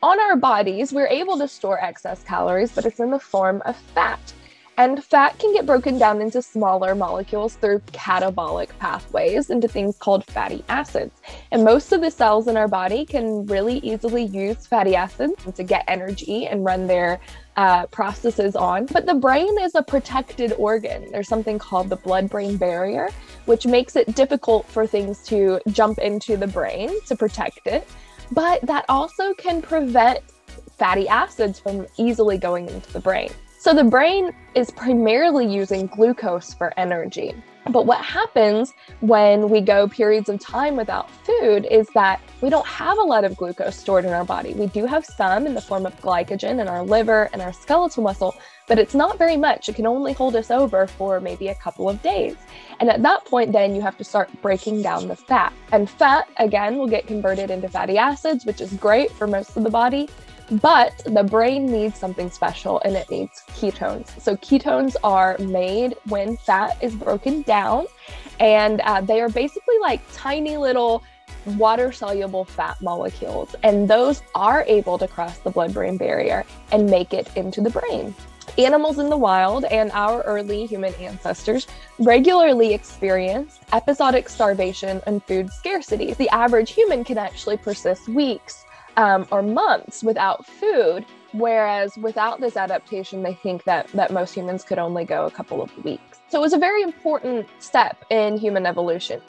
On our bodies, we're able to store excess calories, but it's in the form of fat. And fat can get broken down into smaller molecules through catabolic pathways into things called fatty acids. And most of the cells in our body can really easily use fatty acids to get energy and run their processes on. But the brain is a protected organ. There's something called the blood-brain barrier, which makes it difficult for things to jump into the brain to protect it. But that also can prevent fatty acids from easily going into the brain. So the brain is primarily using glucose for energy. But what happens when we go periods of time without food is that we don't have a lot of glucose stored in our body. We do have some in the form of glycogen in our liver and our skeletal muscle, but it's not very much. It can only hold us over for maybe a couple of days. And at that point, then you have to start breaking down the fat. And fat, again, will get converted into fatty acids, which is great for most of the body. But the brain needs something special, and it needs ketones. So ketones are made when fat is broken down, and they are basically like tiny little water-soluble fat molecules. And those are able to cross the blood-brain barrier and make it into the brain. Animals in the wild and our early human ancestors regularly experienced episodic starvation and food scarcity. The average human can actually persist weeks or months without food, whereas without this adaptation, they think that most humans could only go a couple of weeks. So it was a very important step in human evolution.